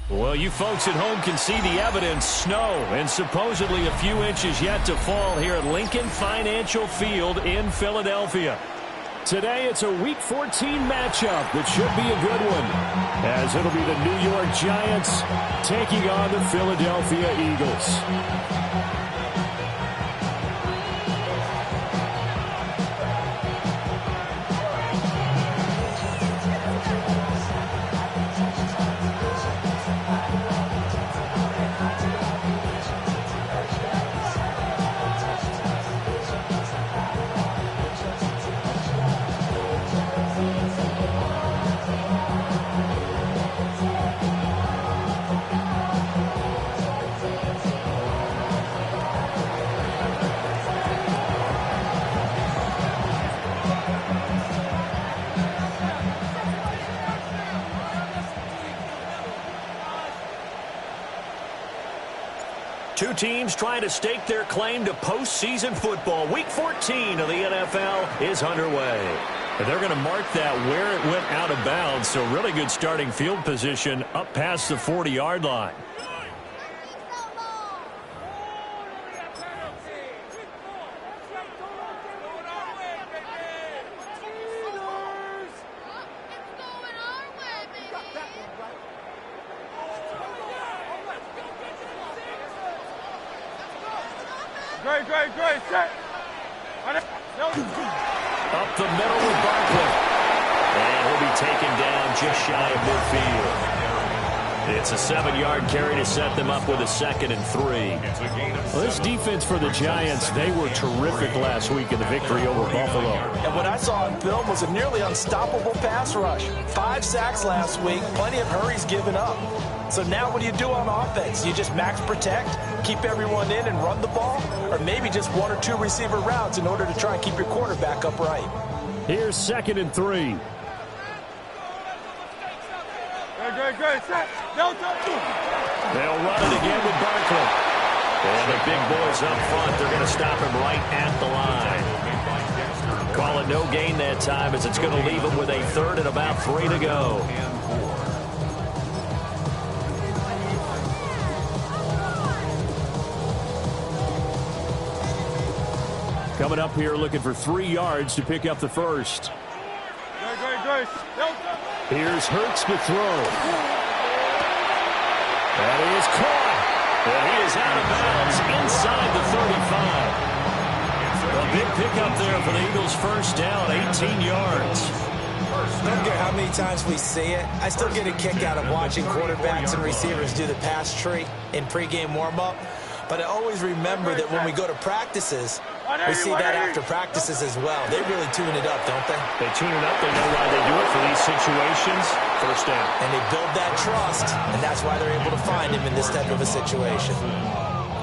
Well, you folks at home can see the evidence. Snow and supposedly a few inches yet to fall here at Lincoln Financial Field in Philadelphia. Today, it's a Week 14 matchup that should be a good one, as it'll be the New York Giants taking on the Philadelphia Eagles. Two teams trying to stake their claim to postseason football. Week 14 of the NFL is underway. They're going to mark that where it went out of bounds, so really good starting field position up past the 40-yard line. Great, set. Up the middle with Barkley. And he'll be taken down just shy of midfield. It's a 7-yard carry to set them up with a 2nd and 3. Well, this defense for the Giants, they were terrific last week in the victory over Buffalo. And what I saw on film was a nearly unstoppable pass rush. 5 sacks last week, plenty of hurries given up. So now what do you do on offense? You just max protect, keep everyone in and run the ball, or maybe just 1 or 2 receiver routes in order to try and keep your quarterback upright. Here's 2nd and 3. Great, set. They'll run it again with Barkley. And the big boys up front, they're going to stop him right at the line. Call it no gain that time, as it's going to leave him with a 3rd and about 3 to go. Coming up here looking for 3 yards to pick up the first. Great. Here's Hurts to throw. That is caught. And he is out of bounds inside the 35. A big pickup there for the Eagles' first down, 18 yards. I don't care how many times we see it. I still get a kick out of watching quarterbacks and receivers do the pass tree in pregame warm-up. But I always remember that when we go to practices, we see that after practices as well. They really tune it up, don't they? They tune it up. They know why they do it for these situations. First down. And they build that trust, and that's why they're able to find him in this type of a situation.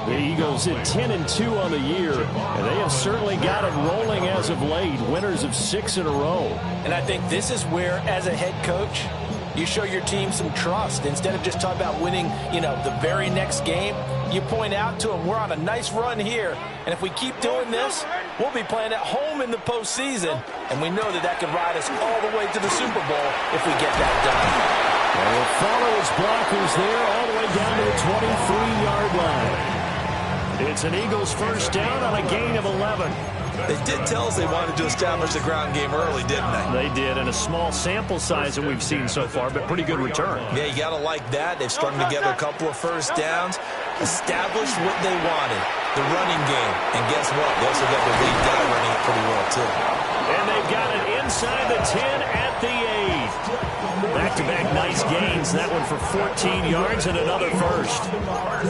The Eagles at 10-2 on the year, and they have certainly got it rolling as of late. Winners of 6 in a row. And I think this is where, as a head coach, you show your team some trust. Instead of just talking about winning, the very next game, you point out to them, we're on a nice run here, and if we keep doing this, we'll be playing at home in the postseason, and we know that can ride us all the way to the Super Bowl if we get that done. And we'll follow his blockers there all the way down to the 23-yard line. It's an Eagles first down on a gain of 11. They did tell us they wanted to establish the ground game early, didn't they? They did, and a small sample size that we've seen so far, but pretty good return. Yeah, you got to like that. They've strung together a couple of first downs, established what they wanted, the running game. And guess what? They also got the lead guy running it pretty well, too. And they've got it inside the 10 at the 8. Back-to-back nice gains. That one for 14 yards and another first.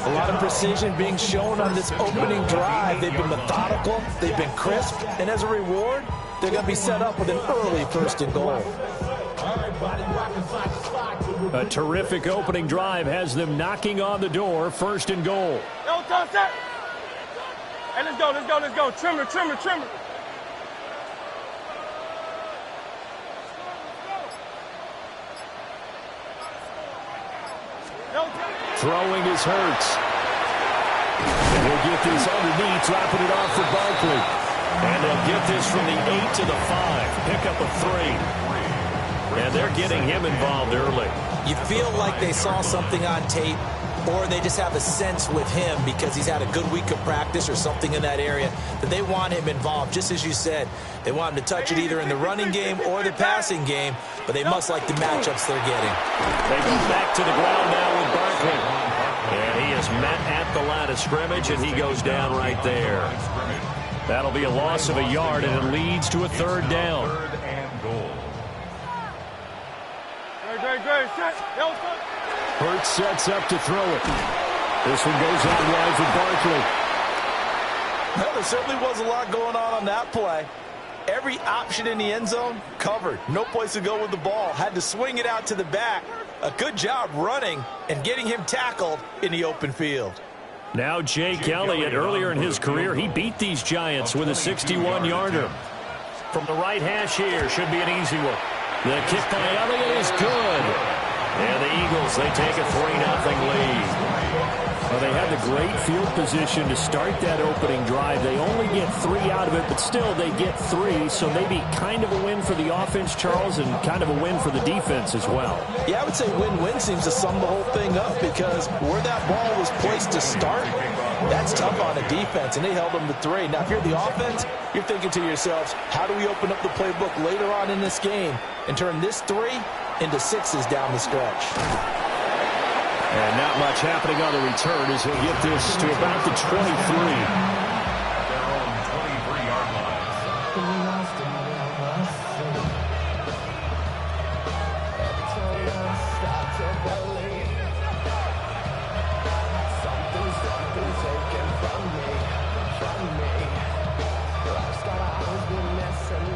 A lot of precision being shown on this opening drive. They've been methodical. They've been crisp. And as a reward, they're going to be set up with an early 1st and goal. A terrific opening drive has them knocking on the door. 1st and goal. Hey, let's go. Trimmer. Throwing is Hurts. And he'll get this underneath, dropping it off for Barkley. And they'll get this from the 8 to the 5. Pick up a 3. And they're getting him involved early. You feel like they saw something on tape, or they just have a sense with him because he's had a good week of practice or something in that area that they want him involved. Just as you said, they want him to touch it either in the running game or the passing game, but they must like the matchups they're getting. They go back to the ground now with Barkley. And he is met at the line of scrimmage, and he goes down right there. That'll be a loss of a yard, and it leads to a third down. Great. Set. Hurts sets up to throw it. This one goes out wide for Barkley. Well, there certainly was a lot going on that play. Every option in the end zone covered. No place to go with the ball. Had to swing it out to the back. A good job running and getting him tackled in the open field. Now Jake Elliott, earlier in his career, he beat these Giants with a 61-yarder. From the right hash here, should be an easy one. The kick by Elliott is good. And the Eagles, they take a 3-0 lead. Well, they had the great field position to start that opening drive. They only get 3 out of it, but still they get 3, so maybe kind of a win for the offense, Charles, and kind of a win for the defense as well. Yeah, I would say win-win seems to sum the whole thing up because where that ball was placed to start, that's tough on the defense, and they held them to 3. Now, if you're the offense, you're thinking to yourselves, how do we open up the playbook later on in this game and turn this 3 into 6s down the stretch? And not much happening on the return as he'll get this to about the 23. Their own 23-yard line.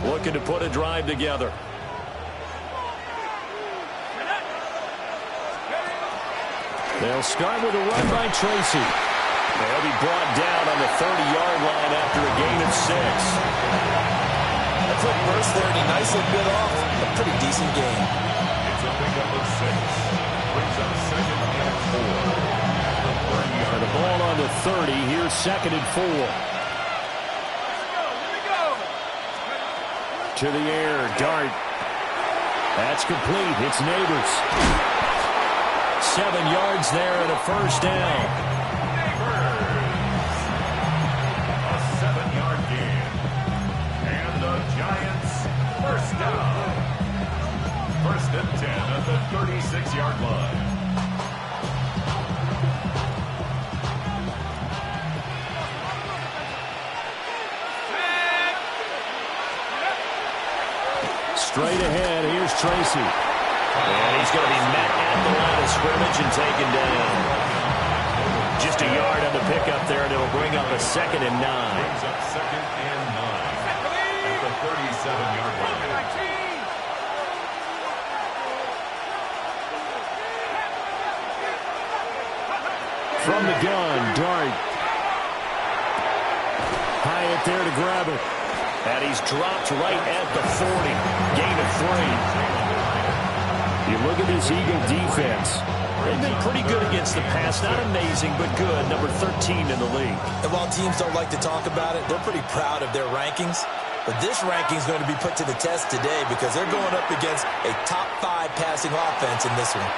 Looking to put a drive together. They'll start with a run by Tracy. They'll be brought down on the 30-yard line after a gain of 6. A quick burst there, and he nicely bit off a pretty decent game. It's a pickup of 6. Brings up 2nd and 4. And the ball on the 30. Here's 2nd and 4. To the air, Dart. That's complete. It's Neighbors. 7 yards there and a first down. A 7-yard gain. And the Giants first down. 1st and 10 at the 36-yard line. Straight ahead, here's Tracy. And he's going to be met at the line of scrimmage and taken down. Just a yard on the pickup there, and it'll bring up a 2nd and 9. Brings up 2nd and 9 at the 37-yard line. From the gun, Dart. Hyatt there to grab it. And he's dropped right at the 40. Gain of 3. You look at this Eagle defense. They've been pretty good against the pass. Not amazing, but good. Number 13 in the league. And while teams don't like to talk about it, they're pretty proud of their rankings. But this ranking is going to be put to the test today because they're going up against a top 5 passing offense in this one.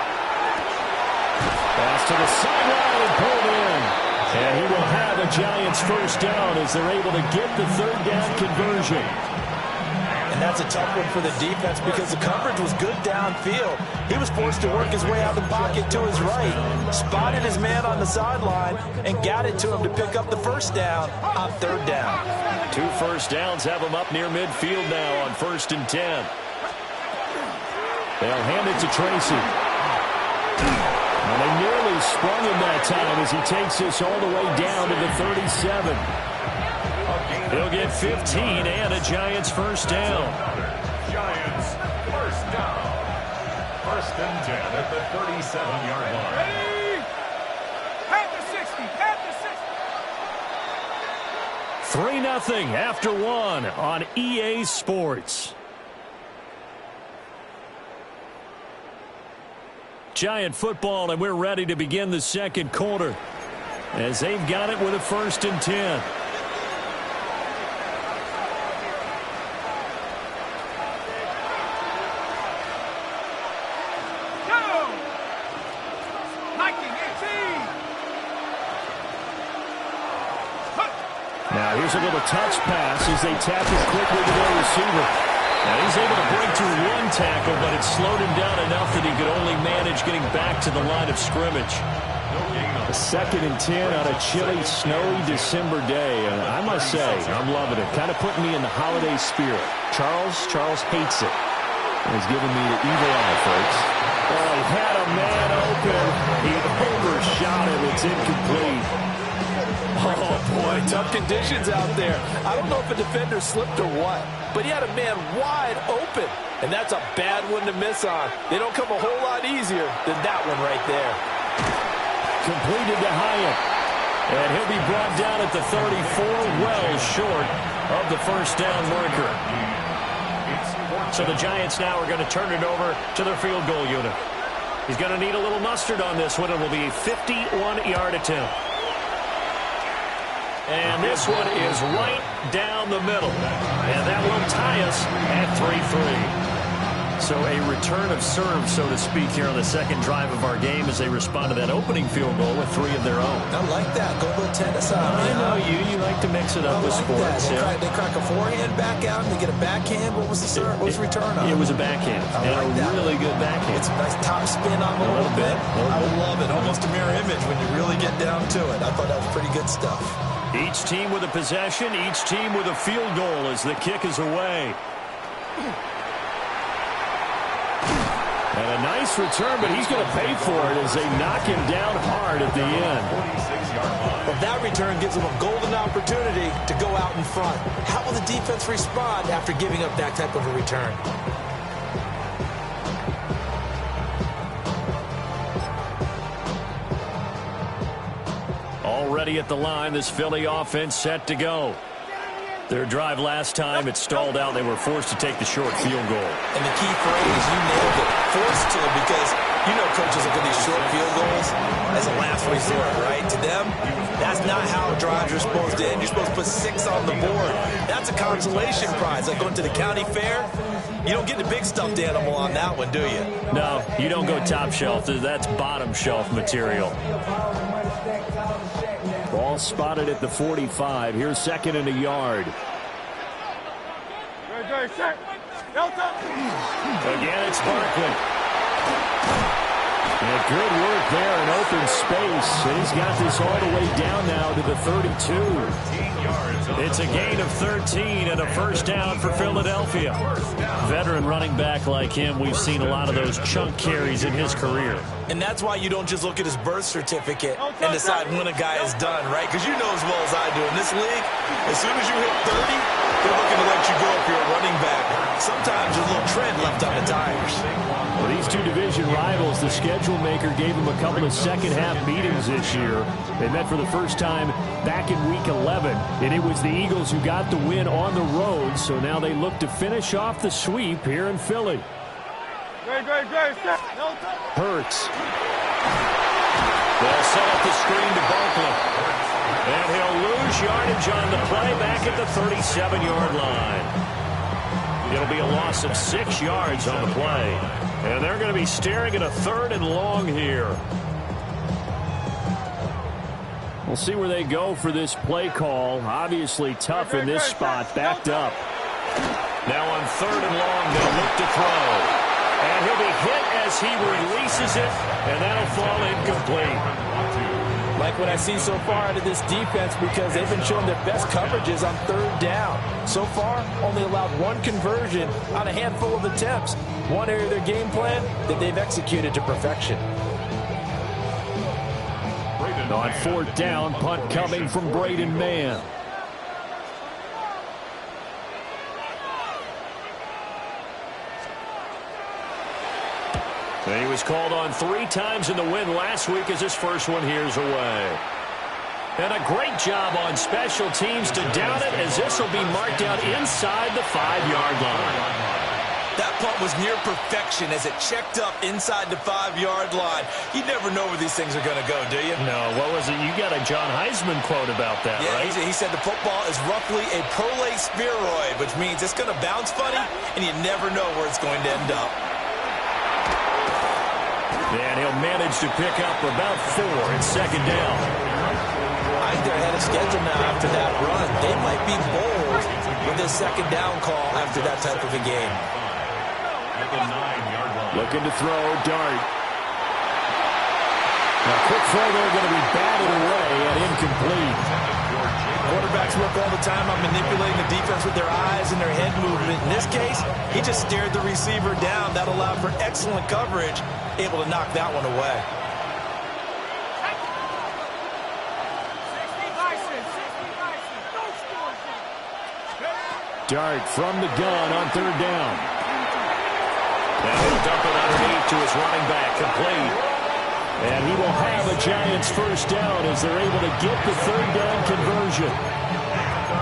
Pass to the sideline and pulled in. And he will have a Giants first down as they're able to get the 3rd down conversion. And that's a tough one for the defense because the coverage was good downfield. He was forced to work his way out of the pocket to his right, spotted his man on the sideline, and got it to him to pick up the first down on 3rd down. 2 first downs have him up near midfield now on 1st and 10. They'll hand it to Tracy. And they nearly sprung him that time as he takes this all the way down to the 37. He'll get 15 and a Giants first down. Giants first down. 1st and 10 at the 37-yard line. Ready? At the 60. At the 60. 3-0 after 1 on EA Sports. Giant football, and we're ready to begin the 2nd quarter as they've got it with a 1st and 10. Go! Now here's a little touch pass as they tap it quickly to their receiver. Now he's able to break through one tackle, but it slowed him down enough that he could only manage getting back to the line of scrimmage. A 2nd and 10 on a chilly, snowy December day. And I must say, I'm loving it. Kind of putting me in the holiday spirit. Charles hates it. And he's giving me the evil eye, folks. Oh, he had a man open. He overshot him. It's incomplete. Oh, boy, tough conditions out there. I don't know if a defender slipped or what, but he had a man wide open, and that's a bad one to miss on. They don't come a whole lot easier than that one right there. Completed to Hyatt, and he'll be brought down at the 34, well short of the first down marker. So the Giants now are going to turn it over to their field goal unit. He's going to need a little mustard on this one. It will be a 51-yard attempt. And this one is right down the middle. And that will tie us at 3-3. So a return of serve, so to speak, here on the second drive of our game as they respond to that opening field goal with 3 of their own. I like that. Go a little tennis on. I know you like to mix it up with sports. They crack a forehand back out and they get a backhand. What was the serve? What was the return on? It was a backhand. And a really good backhand. It's a nice top spin on a little bit. I love it. Almost a mirror image when you really get down to it. I thought that was pretty good stuff. Each team with a possession, each team with a field goal as the kick is away. And a nice return, but he's going to pay for it as they knock him down hard at the end. Well, that return gives them a golden opportunity to go out in front. How will the defense respond after giving up that type of a return? Already at the line, this Philly offense set to go. Their drive last time, it stalled out. They were forced to take the short field goal. And the key phrase, you nailed it, forced to, because you know coaches look at these short field goals as a last resort, right? To them, that's not how drives are supposed to end. You're supposed to put 6 on the board. That's a consolation prize. Like going to the county fair, you don't get the big stuffed animal on that one, do you? No, you don't go top shelf. That's bottom shelf material. Ball spotted at the 45. Here's 2nd and a yard. Again, it's Barkley. And good work there in open space. And he's got this all the way down now to the 32. It's a gain of 13 and a first down for Philadelphia. Veteran running back like him, we've seen a lot of those chunk carries in his career. And that's why you don't just look at his birth certificate and decide when a guy is done, right? Because you know as well as I do, in this league, as soon as you hit 30, they're looking to let you go if you're a running back. Sometimes there's a little tread left on the tires. Well, these two division rivals, the schedule maker gave them a couple of second-half meetings this year. They met for the first time back in Week 11, and it was the Eagles who got the win on the road, so now they look to finish off the sweep here in Philly. Hurts. They'll set up the screen to Barkley. And he'll lose yardage on the play back at the 37-yard line. It'll be a loss of 6 yards on the play. And they're going to be staring at a 3rd and long here. We'll see where they go for this play call. Obviously tough in this spot, backed up. Now on 3rd and long, they'll look to throw. And he'll be hit as he releases it, and that'll fall incomplete. Like what I see so far out of this defense, because they've been showing their best coverages on 3rd down. So far, only allowed 1 conversion on a handful of attempts. One area of their game plan that they've executed to perfection. On 4th down, punt coming from Braden Mann. And he was called on 3 times in the win last week as his first one here's away. And a great job on special teams to down it as this will be marked out inside the 5-yard line. That punt was near perfection as it checked up inside the 5-yard line. You never know where these things are going to go, do you? No, what was it? You got a John Heisman quote about that, right? He said the football is roughly a prolate spheroid, which means it's going to bounce funny, and you never know where it's going to end up. And he'll manage to pick up about 4 at 2nd down. I think they're ahead of schedule now after that run. They might be bold with this second down call after that type of a game. Looking to throw, Dart. Now, quick throw there, going to be batted away and incomplete. Quarterbacks work all the time on manipulating the defense with their eyes and their head movement. In this case, he just stared the receiver down. That allowed for excellent coverage, able to knock that one away. Dart from the gun on third down. And he'll dump it underneath to his running back, complete. And he will have a Giants first down as they're able to get the third down conversion.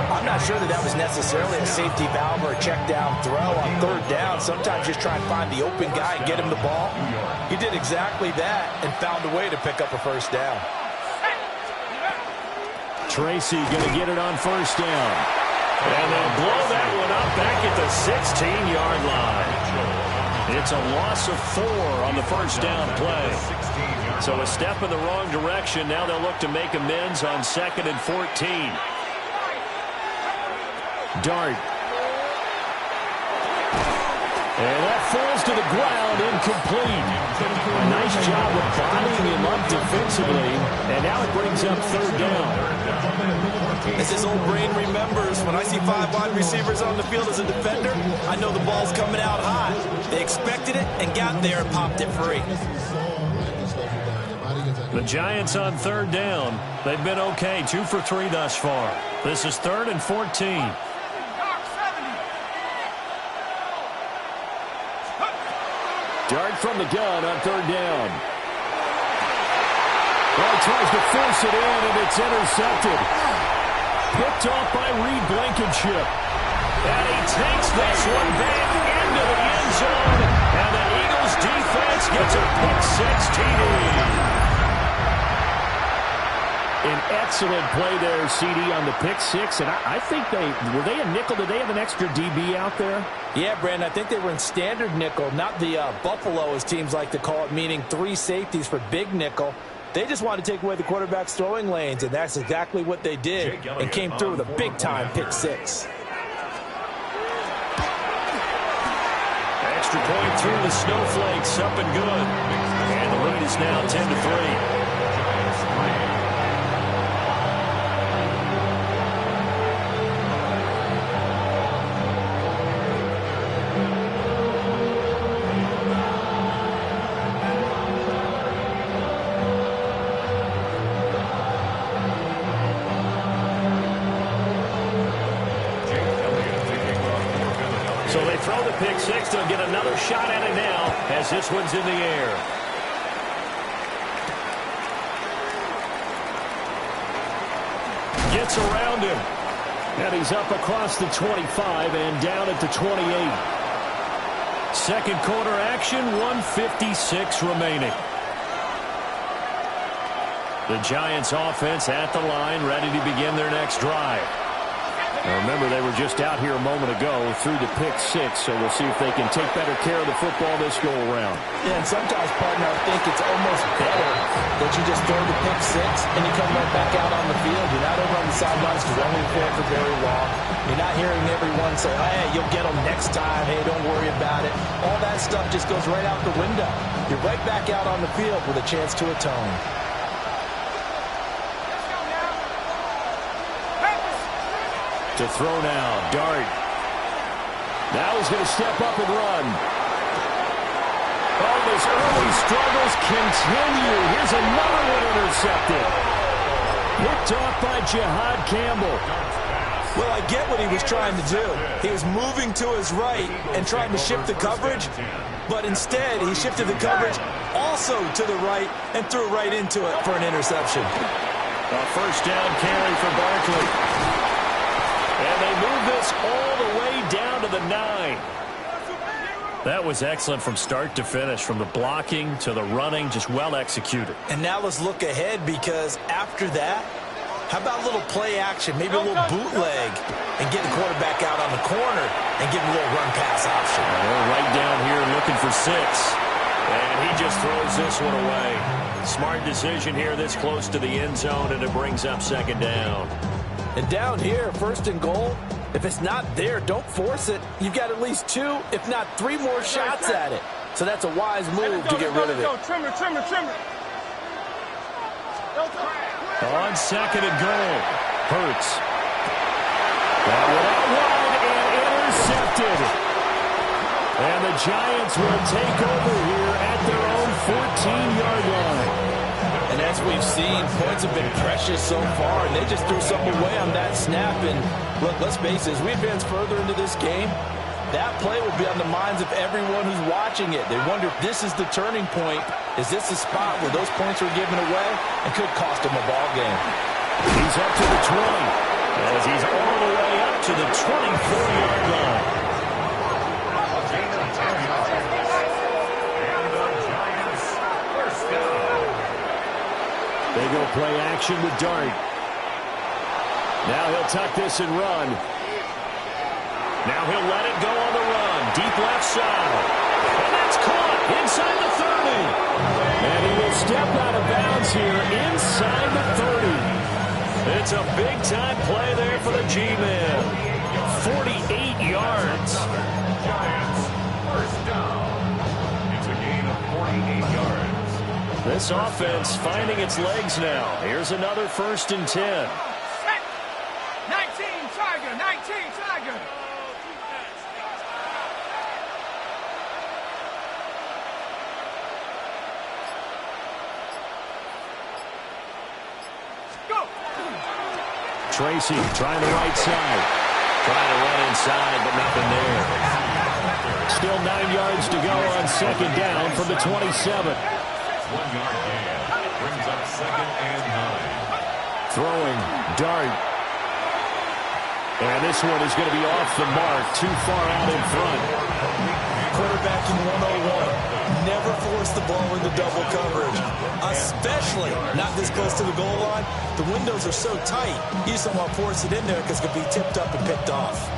I'm not sure that was necessarily a safety valve or a check down throw on third down. Sometimes just try and find the open guy and get him the ball. He did exactly that and found a way to pick up a first down. Tracy going to get it on first down. And they'll blow that one up back at the 16-yard line. It's a loss of 4 on the first down play. So a step in the wrong direction. Now they'll look to make amends on 2nd and 14. Dart. And that falls to the ground, incomplete. A nice job of bodying him up defensively. And now it brings up third down. As his old brain remembers, when I see 5 wide receivers on the field as a defender, I know the ball's coming out high. They expected it and got there and popped it free. The Giants on third down. They've been okay, 2 for 3 thus far. This is 3rd and 14. Dart from the gun on third down. Well, he tries to force it in, and it's intercepted. Picked off by Reed Blankenship. And he takes this one back into the end zone. And the Eagles defense gets a pick-6 TD. An excellent play there, CD, on the pick-6. And I think were they a nickel? Did they have an extra DB out there? Yeah, Brandon, I think they were in standard nickel, not the Buffalo, as teams like to call it, meaning 3 safeties for big nickel. They just wanted to take away the quarterback's throwing lanes, and that's exactly what they did and came through with a big-time pick-6. Extra point through the Snowflakes, up and good. And the lead is now 10-3. So they throw the pick-6. They'll get another shot at it now as this one's in the air. Gets around him. And he's up across the 25 and down at the 28. Second quarter action, 1:56 remaining. The Giants offense at the line, ready to begin their next drive. Now remember, they were just out here a moment ago through the pick-6, so we'll see if they can take better care of the football this go-around. Yeah, and sometimes, partner, I think it's almost better that you just throw the pick-6 and you come right back out on the field. You're not over on the sidelines running for it for very long. You're not hearing everyone say, hey, you'll get them next time. Hey, don't worry about it. All that stuff just goes right out the window. You're right back out on the field with a chance to atone. To throw now, Dart. Now he's going to step up and run. Oh, his early struggles continue. Here's another one intercepted. Picked off by Jihad Campbell. Well, I get what he was trying to do. He was moving to his right and trying to shift the coverage, but instead he shifted the coverage also to the right and threw right into it for an interception. A first down carry for Barkley. And they move this all the way down to the 9. That was excellent from start to finish, from the blocking to the running, just well executed. And now let's look ahead, because after that, how about a little play action, maybe a little bootleg, and get the quarterback out on the corner and give him a little run pass option. They're right down here looking for 6. And he just throws this one away. Smart decision here this close to the end zone, and it brings up second down. And down here, first and goal, if it's not there, don't force it. You've got at least 2, if not 3 more shots at it. So that's a wise move to get rid of it. Trim it. On second and goal, Hurts. That one out wide and intercepted. And the Giants will take over here at their own 14-yard line. And as we've seen, points have been precious so far, and they just threw something away on that snap. And look, let's face it, as we advance further into this game, that play will be on the minds of everyone who's watching it. They wonder if this is the turning point. Is this the spot where those points were given away and could cost them a ball game? He's up to the 20, as he's all the way up to the 24-yard line. They go play action with Dart. Now he'll tuck this and run. Now he'll let it go on the run. Deep left side. And that's caught inside the 30. And he will step out of bounds here inside the 30. It's a big-time play there for the G-Man. 48 yards. Giants, first down. It's a gain of 48 yards. This offense finding its legs now. Here's another 1st and 10. 19, Tiger. Go. Tracy trying the right side. Trying to run inside, but nothing there. Still 9 yards to go on second down from the 27. 1-yard gain. Brings up second and 9. Throwing, Dart. And this one is going to be off the mark, too far out in front. Quarterbacking 101. Never force the ball into double coverage, especially not this close to the goal line. The windows are so tight, you just don't want to force it in there because it could be tipped up and picked off.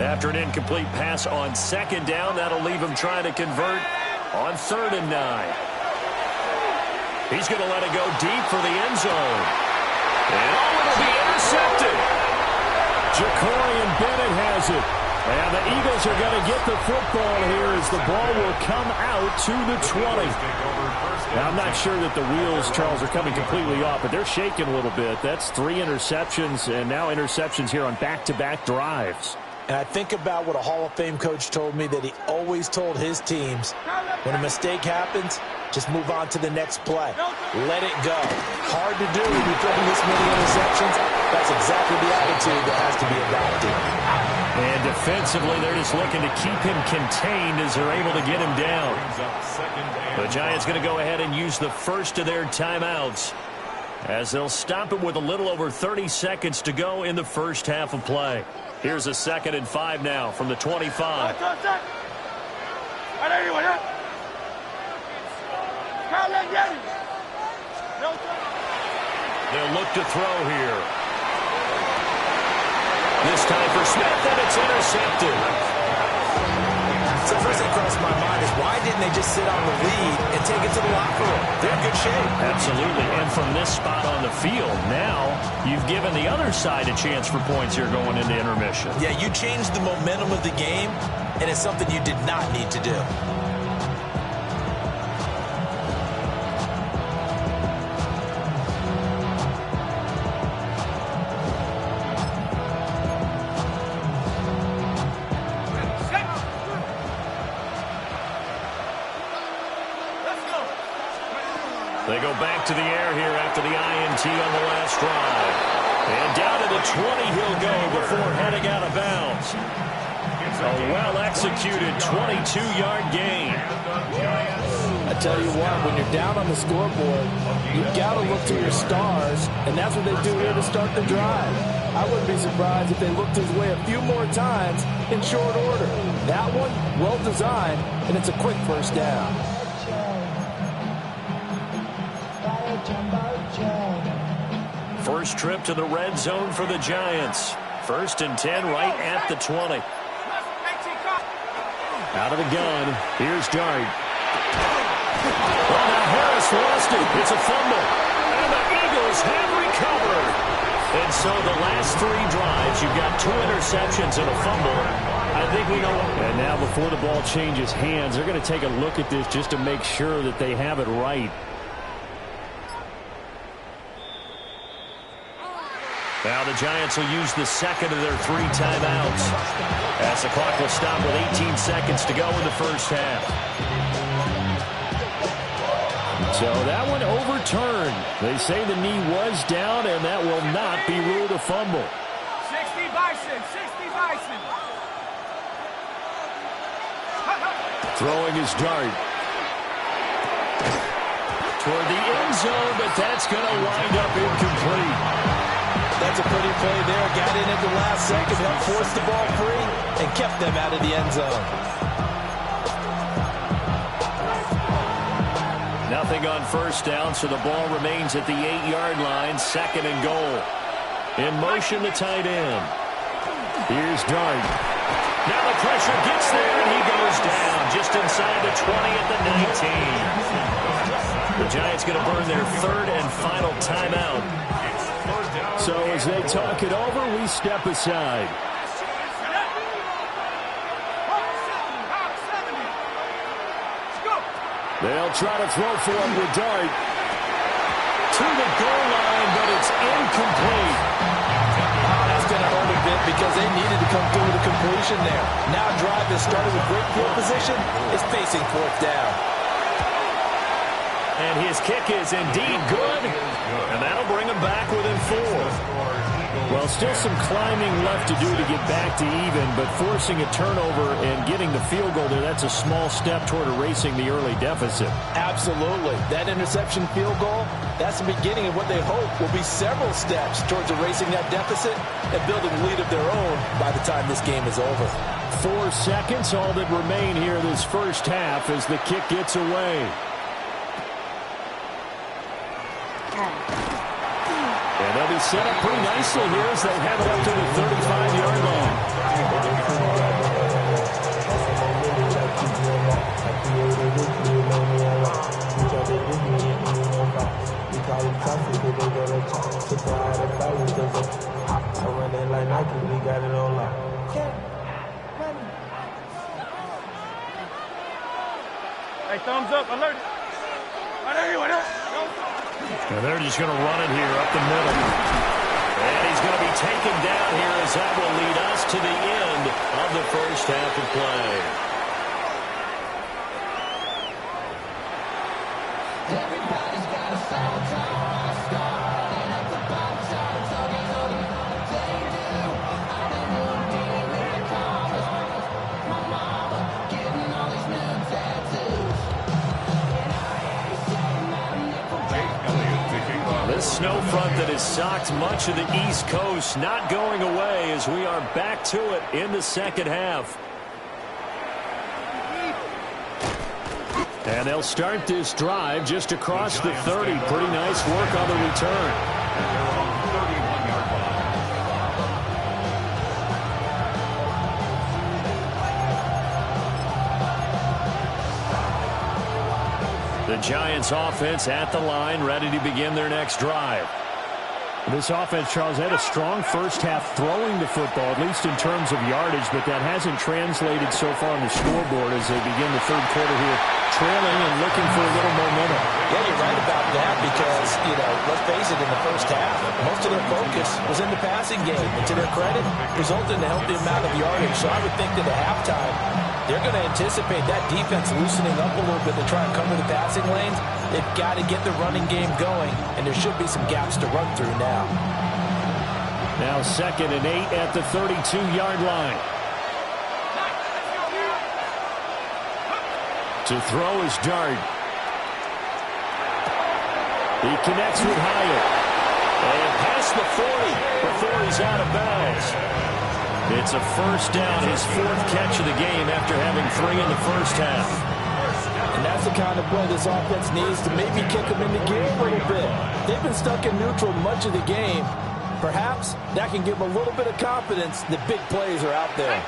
After an incomplete pass on second down, that'll leave him trying to convert on 3rd and 9. He's going to let it go deep for the end zone. And it'll be intercepted. Jacorian Bennett has it. And the Eagles are going to get the football here as the ball will come out to the 20. Now, I'm not sure that the wheels, Charles, are coming completely off, but they're shaking a little bit. That's 3 interceptions, and now interceptions here on back-to-back drives. And I think about what a Hall of Fame coach told me, that he always told his teams, when a mistake happens, just move on to the next play. Let it go. Hard to do when you're throwing this many interceptions. That's exactly the attitude that has to be adopted. And defensively, they're just looking to keep him contained as they're able to get him down. The Giants going to go ahead and use the first of their timeouts, as they'll stop it with a little over 30 seconds to go in the first half of play. Here's a 2nd and 5 now from the 25. They'll look to throw here. This time for Smith, and it's intercepted. So first thing crossed my mind is, why didn't they just sit on the lead and take it to the locker room? They're in good shape. Absolutely. And from this spot on the field, now you've given the other side a chance for points here going into intermission. Yeah, you changed the momentum of the game, and it's something you did not need to do. They go back to the air here after the INT on the last drive. And down to the 20 he'll go before heading out of bounds. A well-executed 22-yard gain. I tell you what, when you're down on the scoreboard, you've got to look to your stars, and that's what they do here to start the drive. I wouldn't be surprised if they looked his way a few more times in short order. That one, well-designed, and it's a quick first down. First trip to the red zone for the Giants. 1st and 10 right at the 20. Out of the gun. Here's Dart. Well, now Harris lost it. It's a fumble. And the Eagles have recovered. And so the last 3 drives, you've got 2 interceptions and a fumble. I think we know. And now before the ball changes hands, they're going to take a look at this just to make sure that they have it right. Now the Giants will use the second of their 3 timeouts, as the clock will stop with 18 seconds to go in the first half. So that one overturned. They say the knee was down, and that will not be ruled a fumble. 60 Bison, 60 Bison. Throwing his Dart toward the end zone, but that's going to wind up incomplete. That's a pretty play there. Got in at the last second, helped force the ball free, and kept them out of the end zone. Nothing on first down, so the ball remains at the 8-yard line, 2nd and goal. In motion, the tight end. Here's Dart. Now the pressure gets there, and he goes down just inside the 20 at the 19. The Giants going to burn their 3rd and final timeout. So as they talk it over, we step aside. They'll try to throw for him with Dart. To the goal line, but it's incomplete. That's going to hurt a bit because they needed to come through with a completion there. Now drive that started with great field position is facing 4th down. And his kick is indeed good. And that'll bring him back within 4. Well, still some climbing left to do to get back to even, but forcing a turnover and getting the field goal there, that's a small step toward erasing the early deficit. Absolutely. That interception field goal, that's the beginning of what they hope will be several steps towards erasing that deficit and building a lead of their own by the time this game is over. 4 seconds, all that remain here this first half as the kick gets away. And they'll be set up pretty nicely here as they have it up to the 35-yard line. Hey, thumbs up, alert. And they're just going to run it here up the middle. And he's going to be taken down here as that will lead us to the end of the first half of play. Everybody's got a soundtrack, starting at the bottom, talking all they do. I don't know, dealing commas. My mama getting all these new tattoos. And I ain't saying my nickel back. This snow front that has socked much of the East Coast not going away as we are back to it in the second half. And they'll start this drive just across the 30. Pretty nice work on the return. The Giants offense at the line, ready to begin their next drive. This offense, Charles, had a strong first half throwing the football, at least in terms of yardage, but that hasn't translated so far on the scoreboard as they begin the third quarter here, trailing and looking for a little momentum. Yeah, you're right about that because, let's face it, in the first half, most of their focus was in the passing game. And to their credit, resulted in a healthy amount of yardage. So I would think that at halftime, they're going to anticipate that defense loosening up a little bit to try and cover the passing lanes. They've got to get the running game going, and there should be some gaps to run through now. Now 2nd and 8 at the 32-yard line. To throw is Dart. He connects with Hyatt. And past the 40 before he's out of bounds. It's a first down, his 4th catch of the game after having 3 in the first half. And that's the kind of play this offense needs to maybe kick them into gear a little bit. They've been stuck in neutral much of the game. Perhaps that can give them a little bit of confidence that big plays are out there.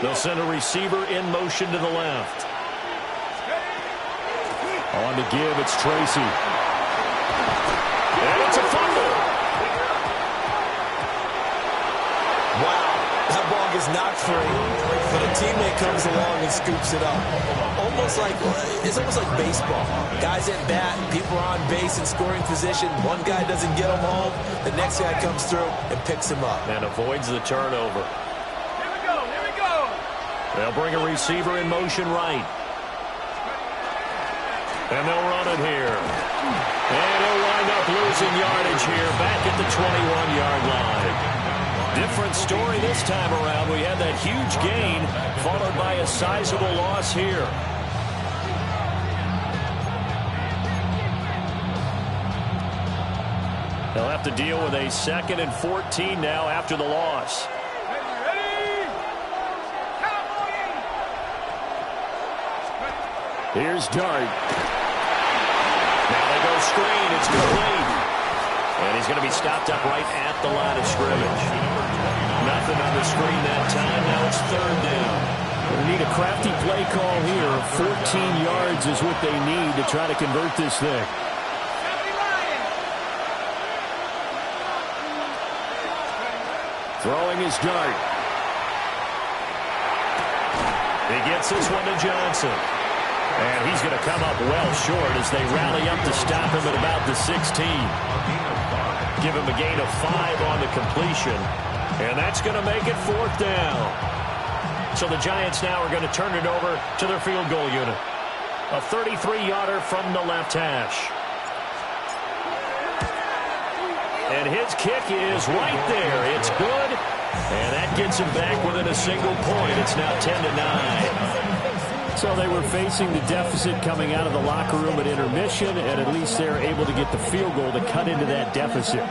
They'll send a receiver in motion to the left. On to give, it's Tracy. And it's a fumble. Wow, that ball gets knocked free, but a teammate comes along and scoops it up. It's almost like baseball. Guys at bat, people are on base in scoring position. One guy doesn't get him home. The next guy comes through and picks him up. And avoids the turnover. Here we go, here we go. They'll bring a receiver in motion right. And they'll run it here. And he'll wind up losing yardage here back at the 21-yard line. Different story this time around. We had that huge gain followed by a sizable loss here. They'll have to deal with a 2nd and 14 now after the loss. Ready? Cowboy! Here's Dart. Now they go screen. It's complete. And he's going to be stopped up right at the line of scrimmage. Nothing on the screen that time. Now it's 3rd down. They need a crafty play call here. 14 yards is what they need to try to convert this thing. Throwing his Dart. He gets this one to Johnson. And he's going to come up well short as they rally up to stop him at about the 16. Give him a gain of 5 on the completion. And that's going to make it 4th down. So the Giants now are going to turn it over to their field goal unit. A 33-yarder from the left hash. And his kick is right there. It's good. And that gets him back within a single point. It's now 10-9. So they were facing the deficit coming out of the locker room at intermission, and at least they're able to get the field goal to cut into that deficit.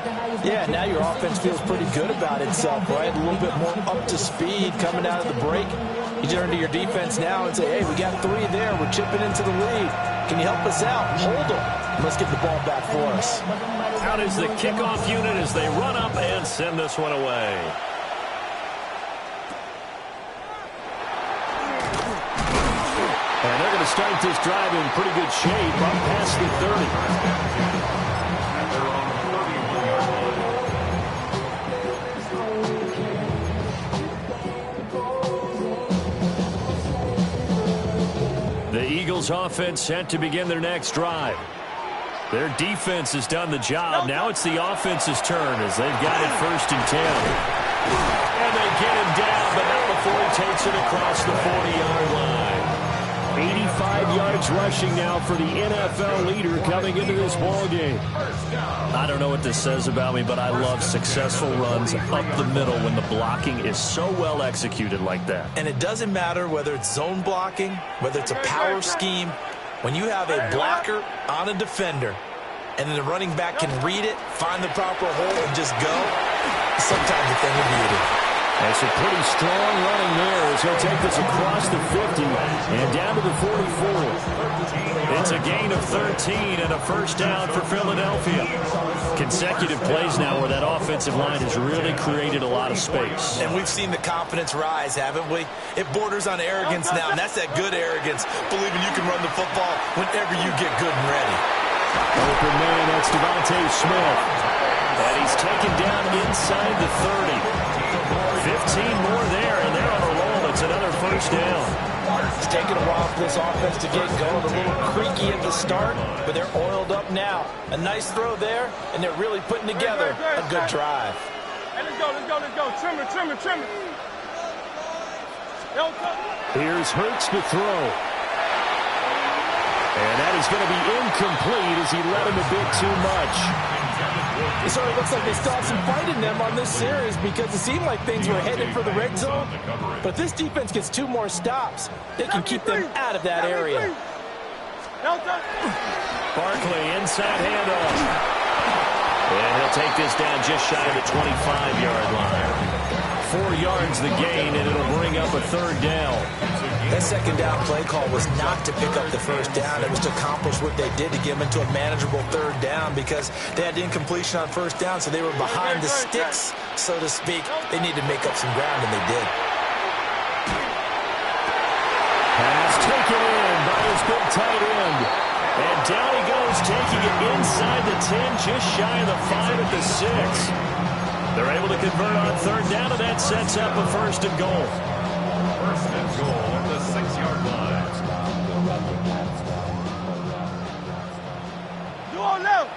Yeah, now your offense feels pretty good about itself, right? A little bit more up to speed coming out of the break. You turn to your defense now and say, hey, we got 3 there. We're chipping into the lead. Can you help us out? Hold them. Let's get the ball back for us. Out is the kickoff unit as they run up and send this one away. And they're going to start this drive in pretty good shape up past the 30. The Eagles offense set to begin their next drive. Their defense has done the job. Now it's the offense's turn as they've got it 1st and 10. And they get him down, but not before he takes it across the 40-yard line. 85 yards rushing now for the NFL leader coming into this ball game. I don't know what this says about me, but I love successful runs up the middle when the blocking is so well executed like that. And it doesn't matter whether it's zone blocking, whether it's a power scheme. When you have a blocker on a defender and then the running back can read it, find the proper hole, and just go, sometimes a thing of beauty. That's a pretty strong running there as he'll take this across the 50 and down to the 44. It's a gain of 13 and a 1st down for Philadelphia. Consecutive plays now where that offensive line has really created a lot of space. And we've seen the confidence rise, haven't we? It borders on arrogance now, and that's that good arrogance, believing you can run the football whenever you get good and ready. Open man, that's Devontae Smith. And he's taken down inside the 30. 15 more there, and they're on a roll. It's another 1st down. It's taken a while for this offense to get going. A little creaky at the start, but they're oiled up now. A nice throw there, and they're really putting together a good drive. Hey, let's go, let's go, let's go. Trim it, trim it, trim it. Here's Hurts to throw. And that is going to be incomplete as he led him a bit too much. It sort of looks like they still have some fight in them on this series because it seemed like things were headed for the red zone. But if this defense gets 2 more stops, they can keep them out of that area. Barkley inside handoff. And he'll take this down just shy of the 25-yard line. 4 yards the gain, and it'll bring up a third down. That second down play call was not to pick up the first down. It was to accomplish what they did to get them into a manageable third down because they had incompletion on first down, so they were behind the sticks, so to speak. They needed to make up some ground, and they did. Pass taken in by his big tight end. And down he goes, taking it inside the 10, just shy of the 5 at the 6. They're able to convert on third down, and that sets up a first and goal. First and goal at the 6-yard line. Do all left.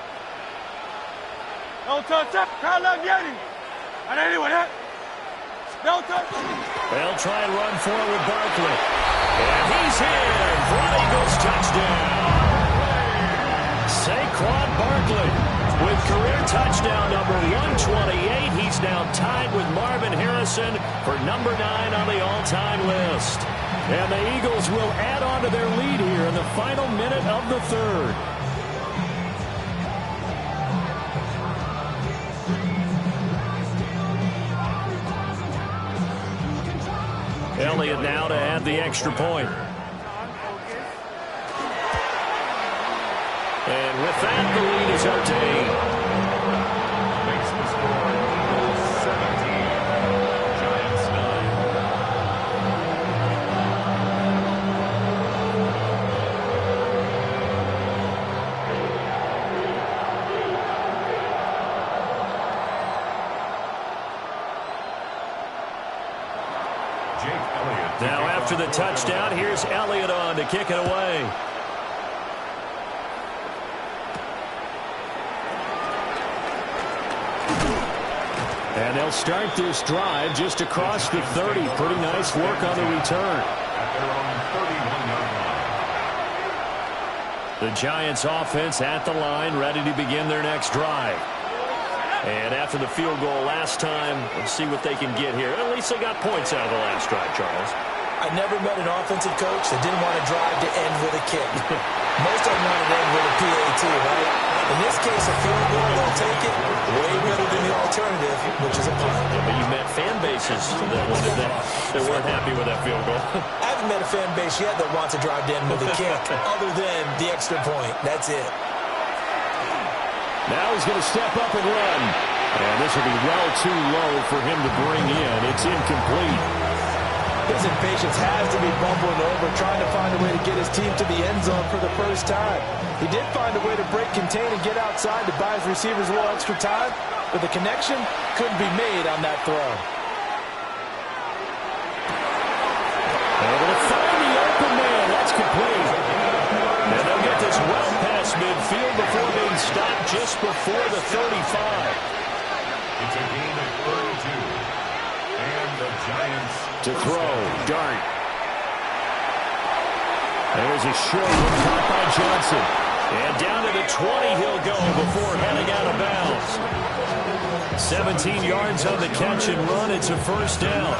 Don't touch that. Kyle left Yeti. And anyway, that. Don't touch. They'll try and run for it with Barkley. And he's in for an Eagles touchdown. Saquon Barkley with career touchdown number 128. He's now tied with Marvin Harrison for number 9 on the all-time list. And the Eagles will add on to their lead here in the final minute of the third. Elliott now to add the extra point. And with that, the lead is up to 8. Makes the score Eagles 17, Giants 9. Jake Elliott. Now after the touchdown, here's Elliott on to kick it away. And they'll start this drive just across the 30. Pretty nice work on the return. At their own 31-yard line. The Giants offense at the line, ready to begin their next drive. And after the field goal last time, let's see what they can get here. At least they got points out of the last drive, Charles. I never met an offensive coach that didn't want to drive to end with a kick. Most of them want to end with a PAT, right? In this case, a field goal, they'll take it way better than the alternative, which is a punt. Yeah, but you met fan bases that weren't happy with that field goal. I haven't met a fan base yet that wants to drive to end with a kick, other than the extra point. That's it. Now he's going to step up and run. And this will be well too low for him to bring in. It's incomplete. His impatience has to be bumbling over, trying to find a way to get his team to the end zone for the first time. He did find a way to break, contain, and get outside to buy his receivers a little extra time, but the connection couldn't be made on that throw. Able to find the open man. That's complete. And they'll get this well past midfield before being stopped just before the 35. It's a gain of 32. And the Giants To throw, Dart. There's a short one caught by Johnson. And down to the 20 he'll go before heading out of bounds. 17 yards on the catch and run. It's a first down.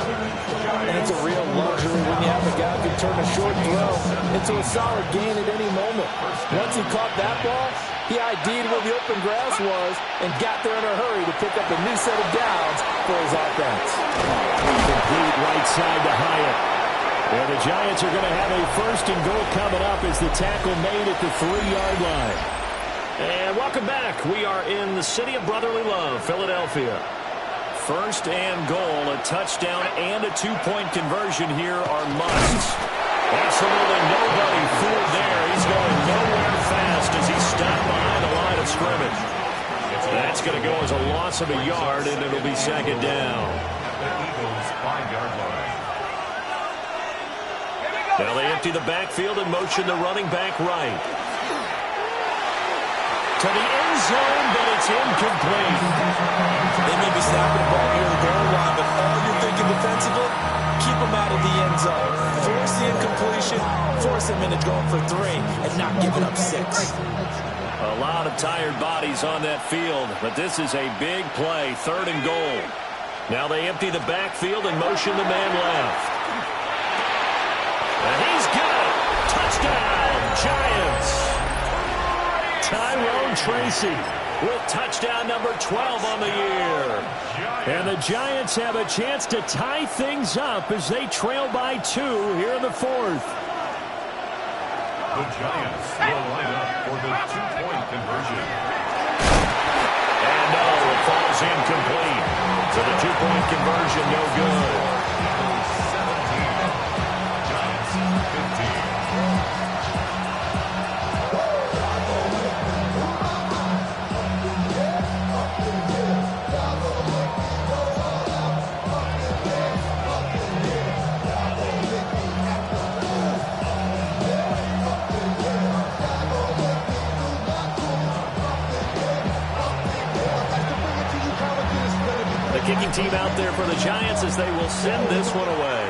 And it's a real luxury when you have a guy who can turn a short throw into a solid gain at any moment. Once he caught that ball, he ID'd where the open grass was and got there in a hurry to pick up a new set of downs for his offense. Complete right side to Hyatt. And the Giants are going to have a first and goal coming up as the tackle made at the 3-yard line. And welcome back. We are in the city of brotherly love, Philadelphia. First and goal, a touchdown and a 2-point conversion here are musts. Absolutely nobody fooled there. He's going nowhere fast as he stopped behind the line of scrimmage. That's going to go as a loss of a yard, and it'll be second down. the Eagles' 5-yard line. Now they empty the backfield and motion the running back right. To the end zone, but it's incomplete. They may be snapping the ball near the goal line, but all you're thinking defensively, keep them out of the end zone. Force the incompletion, force them into going for 3, and not giving up 6. A lot of tired bodies on that field, but this is a big play, 3rd and goal. Now they empty the backfield and motion the man left. And he's got it. Touchdown, Giants. Tyrone Tracy with touchdown number 12 on the year. And the Giants have a chance to tie things up as they trail by 2 here in the 4th. The Giants will line up for the 2-point conversion. And no, it falls incomplete. So the 2-point conversion, no good. 17. Giants 15. The kicking team out there for the Giants as they will send this one away.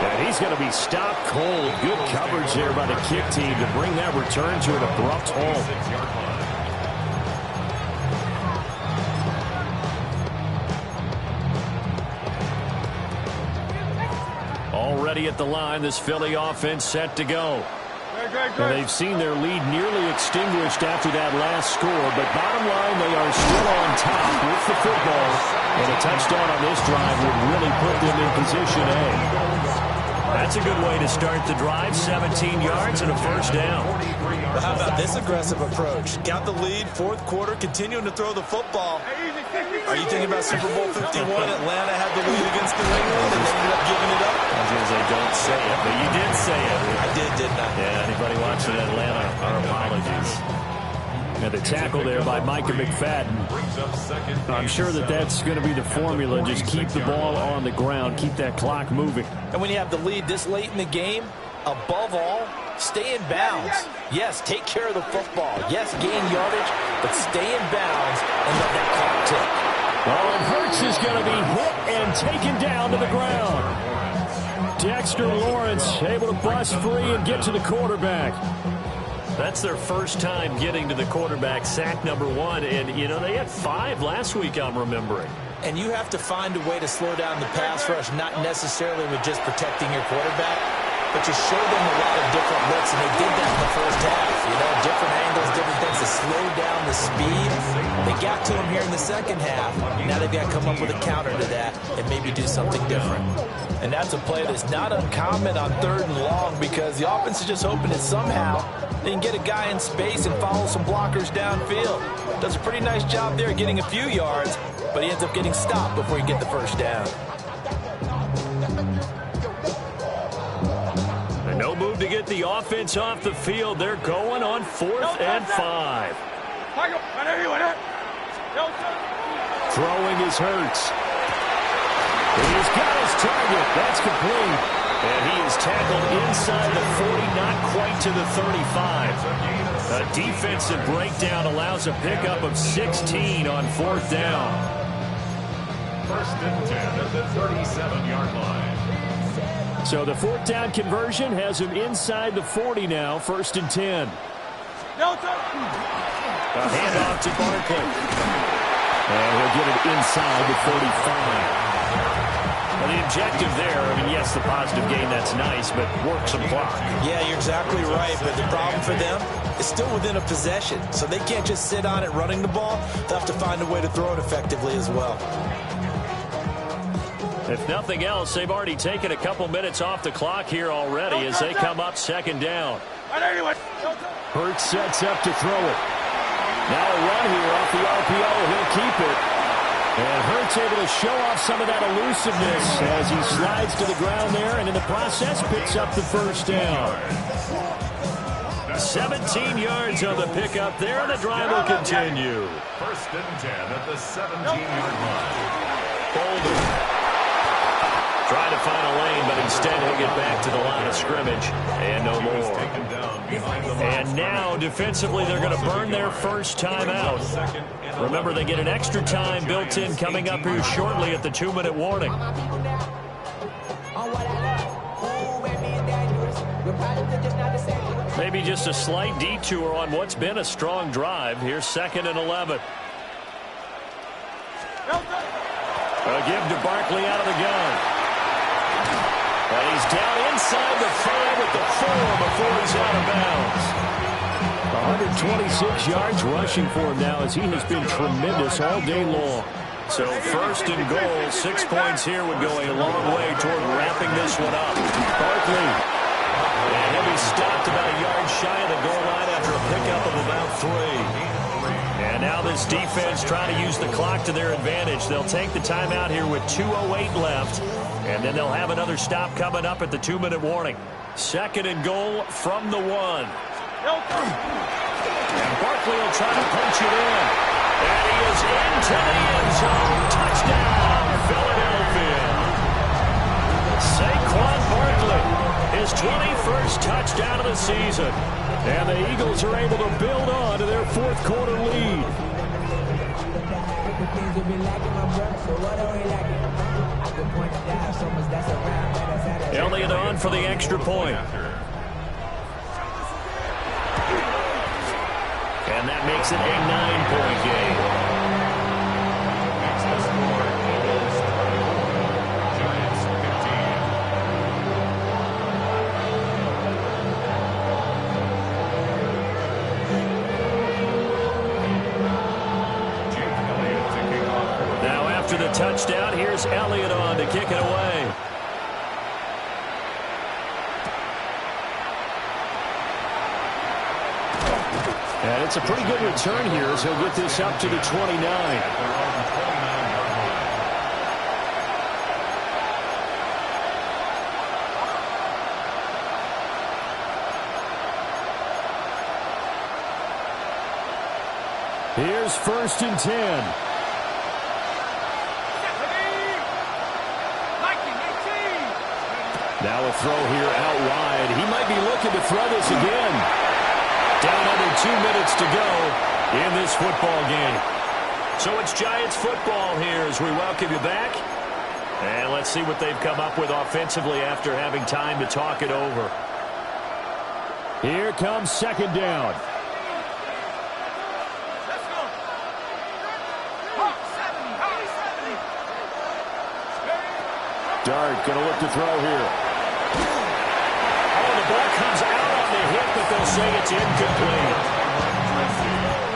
And he's going to be stopped cold. Good coverage there by the kick team to bring that return to an abrupt halt. 6-yard line. Already at the line, this Philly offense set to go. And they've seen their lead nearly extinguished after that last score, but bottom line, they are still on top with the football. And a touchdown on this drive would really put them in position A. That's a good way to start the drive, 17 yards and a first down. But how about this aggressive approach? Got the lead, 4th quarter, continuing to throw the football. Are you thinking about Super Bowl 51? Atlanta had the lead against New England, and they ended up giving it up? I was going to say, don't say it, but you did say it. I did, didn't I? Yeah, anybody watching Atlanta, our apologies. And the tackle there by Micah McFadden. I'm sure that that's going to be the formula. Just keep the ball on the ground. Keep that clock moving. And when you have the lead this late in the game, above all, stay in bounds. Yes, take care of the football. Yes, gain yardage, but stay in bounds and let that clock tick. Well, and Hurts is going to be hit and taken down to the ground. Dexter Lawrence able to bust free and get to the quarterback. That's their first time getting to the quarterback, sack number 1. And, you know, they had 5 last week, I'm remembering. And you have to find a way to slow down the pass rush, not necessarily with just protecting your quarterback, but you show them a lot of different looks, and they did that in the first half. You know, different angles, different things to slow down the speed. They got to him here in the second half. Now they've got to come up with a counter to that and maybe do something different. And that's a play that's not uncommon on 3rd and long because the offense is just hoping that somehow they can get a guy in space and follow some blockers downfield. Does a pretty nice job there getting a few yards, but he ends up getting stopped before he gets the first down. And no move to get the offense off the field. They're going on 4th and 5. Throwing is Hurts. And he's got his target. That's complete. And he is tackled inside the 40, not quite to the 35. A defensive breakdown allows a pickup of 16 on 4th down. 1st and 10 at the 37-yard line. So the 4th down conversion has him inside the 40 now, 1st and 10. A handoff to Barkley. And he'll get it inside the 45. Well, the objective there, I mean, yes, the positive gain, that's nice, but work some clock. Yeah, you're exactly right, but the problem for them is still within a possession, so they can't just sit on it running the ball. They'll have to find a way to throw it effectively as well. If nothing else, they've already taken a couple minutes off the clock here already as they come up 2nd down. Hurts sets up to throw it. Now a run here off the RPO. He'll keep it. And Hurts able to show off some of that elusiveness as he slides to the ground there and in the process picks up the first down. 17 yards on the pickup there, and the drive will continue. 1st and 10 at the 17-yard line. Bolden trying to find a lane, but instead he'll get back to the line of scrimmage and no more. And now defensively they're going to burn their first timeout. Remember, they get an extra time built in coming up here shortly at the 2-minute warning. Maybe just a slight detour on what's been a strong drive. Here's 2nd and 11. A give to Barkley out of the gun. And he's down inside the 5 at the 4 before he's out of bounds. 126 yards rushing for him now as he has been tremendous all day long. So first and goal, 6 points here would go a long way toward wrapping this one up. Barkley. And he'll be stopped about a yard shy of the goal line after a pickup of about 3. And now this defense trying to use the clock to their advantage. They'll take the timeout here with 2:08 left. And then they'll have another stop coming up at the 2-minute warning. Second and goal from the 1. And Barkley will try to punch it in. And he is into the end zone. Touchdown, Philadelphia. Saquon Barkley, his 21st touchdown of the season. And the Eagles are able to build on to their fourth quarter lead. Elliott on for the extra point. And that makes it a 9-point game. Makes the score Eagles 20, Giants 15. Jake Elliott to kick off. Now after the touchdown, here's Elliott on to kick it away. And it's a pretty good return here as he'll get this up to the 29. Here's first and 10. Now a throw here out wide. He might be looking to throw this again. Down under 2 minutes to go in this football game. So it's Giants football here as we welcome you back. And let's see what they've come up with offensively after having time to talk it over. Here comes second down. Dart going to look to throw here. Oh, the ball comes out on the hit, but they'll say it's incomplete.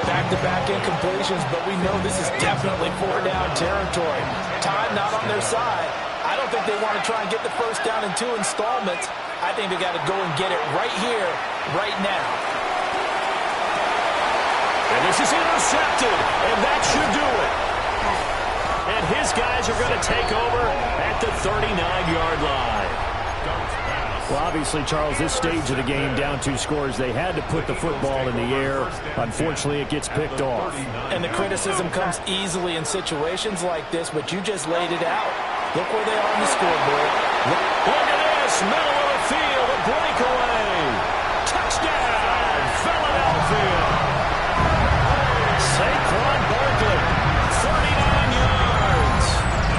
Back-to-back incompletions, but we know this is definitely 4-down territory. Time not on their side. I don't think they want to try and get the first down in 2 installments. I think they got to go and get it right here, right now. And this is intercepted, and that should do it. And his guys are going to take over at the 39-yard line. Well, obviously, Charles, this stage of the game, down 2 scores, they had to put the football in the air. Unfortunately, it gets picked off. And the criticism comes easily in situations like this, but you just laid it out. Look where they are on the scoreboard. Look at this, middle of the field, a breakaway. Touchdown, Philadelphia. Saquon Barkley, 39 yards.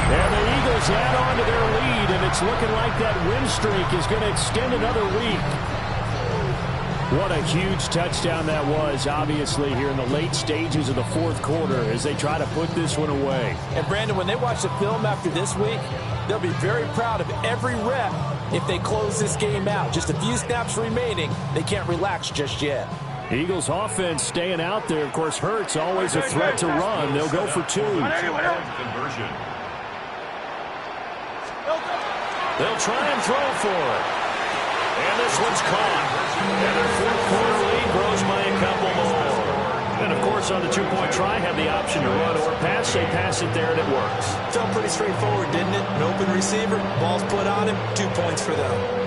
And the Eagles add on to their lead, and it's looking like that win streak is going to extend another week. What a huge touchdown that was, obviously, here in the late stages of the fourth quarter as they try to put this one away. And, Brandon, when they watch the film after this week, they'll be very proud of every rep if they close this game out. Just a few snaps remaining. They can't relax just yet. Eagles offense staying out there. Of course, Hurts always a threat to run. They'll go for 2. Conversion. They'll try and throw for it. And this one's caught. And their fourth quarter lead grows by a couple more. And, of course, on the 2-point try, have the option to run or pass. They pass it there, and it works. Felt pretty straightforward, didn't it? An open receiver, ball's put on him, 2 points for them.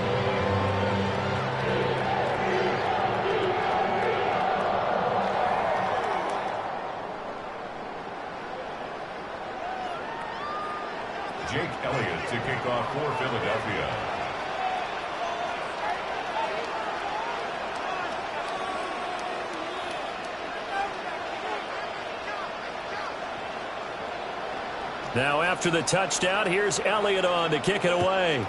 Jake Elliott to kick off for Philadelphia. Now after the touchdown, here's Elliott on to kick it away.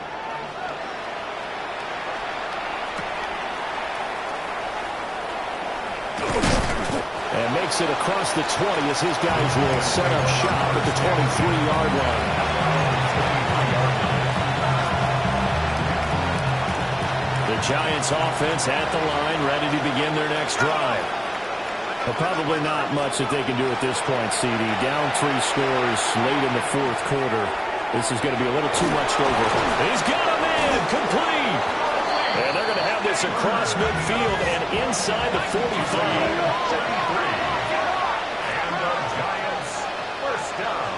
And makes it across the 20 as his guys will set up shop at the 23-yard line. Giants offense at the line, ready to begin their next drive. Well, probably not much that they can do at this point, CD. Down 3 scores late in the fourth quarter. This is going to be a little too much to overcome. He's got him in, complete. And they're going to have this across midfield and inside the 45. And the Giants first down.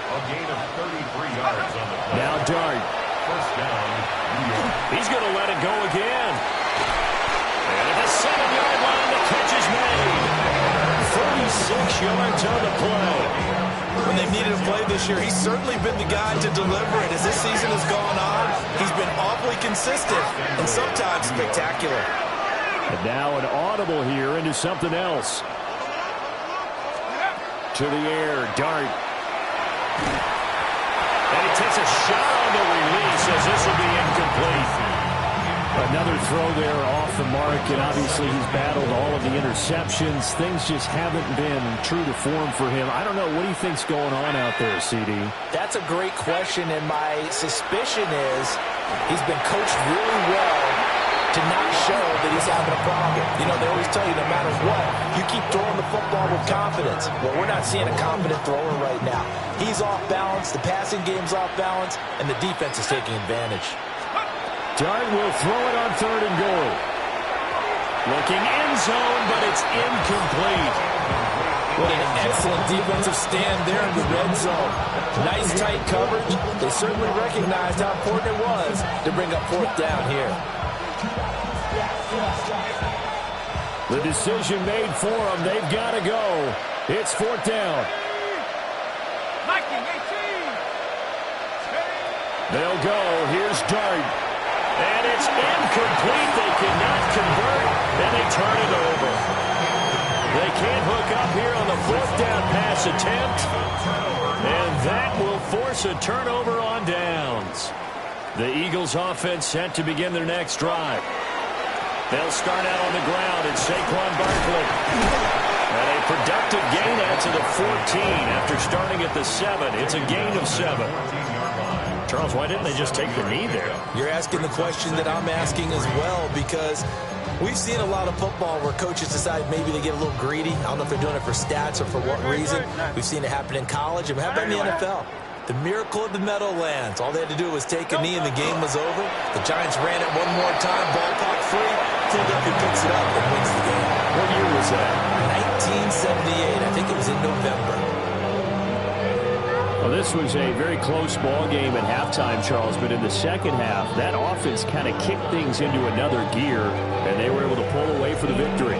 A gain of 33 yards on the play. Now Dart. First down, New York. He's going to let it go again. And at the 7-yard line, the catch is made. 36 yards on the play. When they've needed a play this year, he's certainly been the guy to deliver it. As this season has gone on, he's been awfully consistent and sometimes spectacular. And now an audible here into something else. To the air, Dart. And he takes a shot on the release as this will be incomplete. Another throw there off the mark, and obviously he's battled all of the interceptions. Things just haven't been true to form for him. I don't know. What do you think's going on out there, CD? That's a great question, and my suspicion is he's been coached really well to not show that he's having a problem. You know, they always tell you no matter what, you keep throwing the football with confidence. Well, we're not seeing a confident thrower right now. He's off balance, the passing game's off balance, and the defense is taking advantage. Dart will throw it on 3rd and goal. Looking end zone, but it's incomplete. What an excellent defensive stand there in the red zone. Nice tight coverage. They certainly recognized how important it was to bring up 4th down here. The decision made for them. They've got to go. It's 4th down. They'll go. Here's Dart. And it's incomplete. They cannot convert, and they turn it over. They can't hook up here on the 4th down pass attempt, and that will force a turnover on downs. The Eagles offense set to begin their next drive. They'll start out on the ground. It's Saquon Barkley. And a productive gain out to the 14 after starting at the 7. It's a gain of 7. Charles, why didn't they just take the knee there? You're asking the question that I'm asking as well, because we've seen a lot of football where coaches decide maybe they get a little greedy. I don't know if they're doing it for stats or for what reason. We've seen it happen in college. And how about in the NFL? The miracle of the Meadowlands. All they had to do was take a knee and the game was over. The Giants ran it one more time, ball popped free. Philadelphia picks it up and wins the game. What year was that? 1978. I think it was in November. Well, this was a very close ball game at halftime, Charles, but in the second half, that offense kind of kicked things into another gear, and they were able to pull away for the victory.